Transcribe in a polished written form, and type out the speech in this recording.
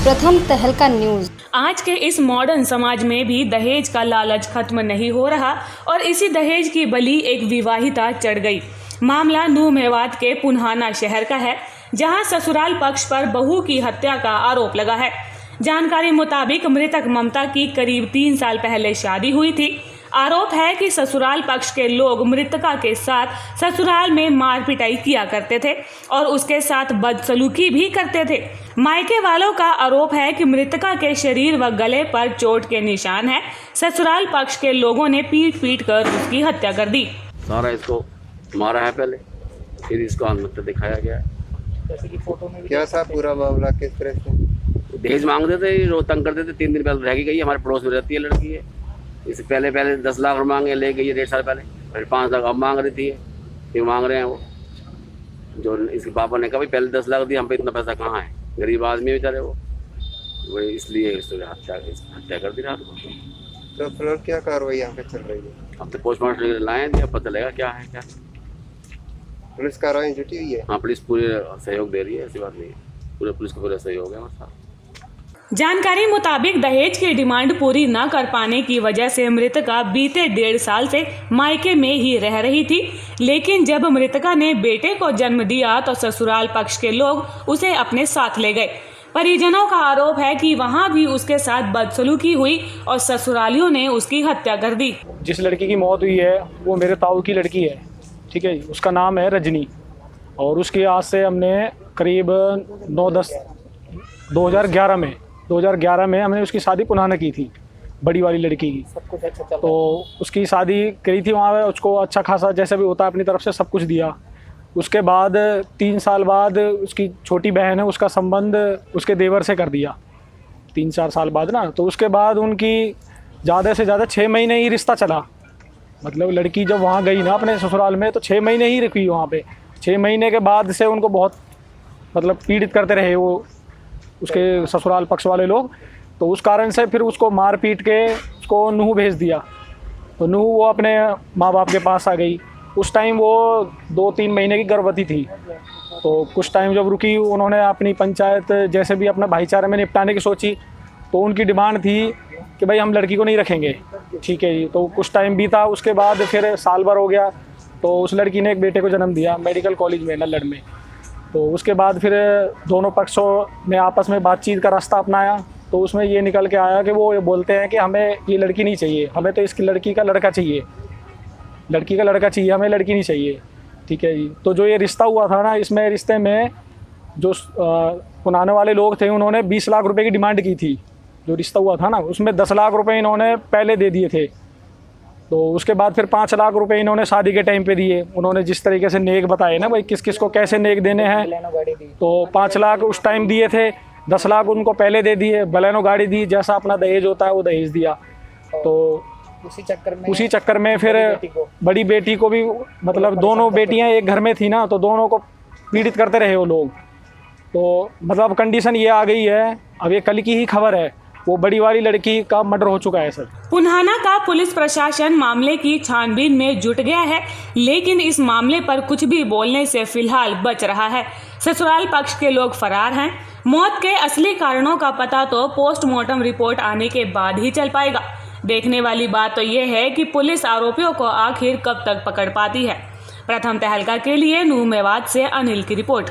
प्रथम तहलका न्यूज। आज के इस मॉडर्न समाज में भी दहेज का लालच खत्म नहीं हो रहा और इसी दहेज की बलि एक विवाहिता चढ़ गई। मामला नूह मेवात के पुन्हाना शहर का है, जहां ससुराल पक्ष पर बहू की हत्या का आरोप लगा है। जानकारी मुताबिक मृतक ममता की करीब 3 साल पहले शादी हुई थी। आरोप है कि ससुराल पक्ष के लोग मृतका के साथ ससुराल में मार पिटाई किया करते थे और उसके साथ बदसलूकी भी करते थे। मायके वालों का आरोप है कि मृतका के शरीर व गले पर चोट के निशान हैं। ससुराल पक्ष के लोगों ने पीट कर उसकी हत्या कर दी। सारा इसको मारा है पहले, फिर इसको आत्महत्या दिखाया गया। जैसे कि फोटो में क्या सा पूरा मामला किस तरह से दहेज मांगते थे, रोज तंग करते थे। 3 दिन पहले रह गई, हमारे पड़ोस में रहती है लड़की है। इससे पहले 10 लाख मांगे, ले गई है 1.5 साल पहले। फिर 5 लाख अब मांग रही थी, फिर मांग रहे हैं वो। जो इसके पापा ने कहा भाई पहले 10 लाख दिए, हम पे इतना पैसा कहाँ है, गरीब आदमी है बेचारे वो इसलिए हत्या कर दी रात को। तो फिलहाल क्या कार्रवाई यहाँ पे चल रही है? अब तो पोस्टमार्टम लाए थे, अब पता लगेगा क्या है क्या। पुलिस कार्रवाई जुटी हुई है? हाँ, पुलिस पूरे सहयोग दे रही है, ऐसी बात नहीं है। पूरे पुलिस को पूरा सहयोग है हमारे साथ। जानकारी मुताबिक दहेज की डिमांड पूरी न कर पाने की वजह से मृतका बीते 1.5 साल से मायके में ही रह रही थी, लेकिन जब मृतका ने बेटे को जन्म दिया तो ससुराल पक्ष के लोग उसे अपने साथ ले गए। परिजनों का आरोप है कि वहां भी उसके साथ बदसलूकी हुई और ससुरालियों ने उसकी हत्या कर दी। जिस लड़की की मौत हुई है वो मेरे ताऊ की लड़की है, ठीक है। उसका नाम है रजनी और उसकी आज से हमने करीब 2011 में हमने उसकी शादी पुन्हाना की थी, बड़ी वाली लड़की की। सब कुछ अच्छा चल तो उसकी शादी करी थी वहाँ पे, उसको अच्छा खासा जैसे भी होता है अपनी तरफ से सब कुछ दिया। उसके बाद 3 साल बाद उसकी छोटी बहन है, उसका संबंध उसके देवर से कर दिया 3-4 साल बाद ना। तो उसके बाद उनकी ज़्यादा से ज़्यादा 6 महीने ही रिश्ता चला। मतलब लड़की जब वहाँ गई ना अपने ससुराल में तो 6 महीने ही रुकी वहाँ पे। 6 महीने के बाद से उनको बहुत मतलब पीड़ित करते रहे वो उसके ससुराल पक्ष वाले लोग। तो उस कारण से फिर उसको मार पीट के उसको नूह भेज दिया। तो नूह वो अपने माँ बाप के पास आ गई। उस टाइम वो 2-3 महीने की गर्भवती थी। तो कुछ टाइम जब रुकी, उन्होंने अपनी पंचायत जैसे भी अपना भाईचारे में निपटाने की सोची। तो उनकी डिमांड थी कि भाई हम लड़की को नहीं रखेंगे, ठीक है जी। तो कुछ टाइम बीता, उसके बाद फिर साल भर हो गया तो उस लड़की ने एक बेटे को जन्म दिया मेडिकल कॉलेज में नल्लड़ में। तो उसके बाद फिर दोनों पक्षों ने आपस में बातचीत का रास्ता अपनाया। तो उसमें ये निकल के आया कि वो ये बोलते हैं कि हमें ये लड़की नहीं चाहिए, हमें तो इसकी लड़की का लड़का चाहिए, लड़की का लड़का चाहिए, हमें लड़की नहीं चाहिए, ठीक है जी। तो जो ये रिश्ता हुआ था ना, इसमें रिश्ते में जो पुनाने वाले लोग थे उन्होंने 20 लाख रुपए की डिमांड की थी। जो रिश्ता हुआ था ना उसमें 10 लाख रुपए इन्होंने पहले दे दिए थे। तो उसके बाद फिर 5 लाख रुपए इन्होंने शादी के टाइम पे दिए। उन्होंने जिस तरीके से नेक बताए ना भाई किस किस को कैसे नेक देने हैं, तो 5 लाख उस टाइम दिए थे, 10 लाख उनको पहले दे दिए, बलेनो गाड़ी दी, जैसा अपना दहेज होता है वो दहेज दिया। तो उसी चक्कर में फिर बड़ी बेटी को भी, मतलब दोनों बेटियां एक घर में थी ना, तो दोनों को पीड़ित करते रहे वो लोग। तो मतलब कंडीशन ये आ गई है, अब ये कल की ही खबर है, वो बड़ी वाली लड़की का मर्डर हो चुका है सर। पुन्हाना का पुलिस प्रशासन मामले की छानबीन में जुट गया है, लेकिन इस मामले पर कुछ भी बोलने से फिलहाल बच रहा है। ससुराल पक्ष के लोग फरार हैं। मौत के असली कारणों का पता तो पोस्टमार्टम रिपोर्ट आने के बाद ही चल पाएगा। देखने वाली बात तो यह है कि पुलिस आरोपियों को आखिर कब तक पकड़ पाती है। प्रथम तहलका के लिए नूह मेवात से अनिल की रिपोर्ट।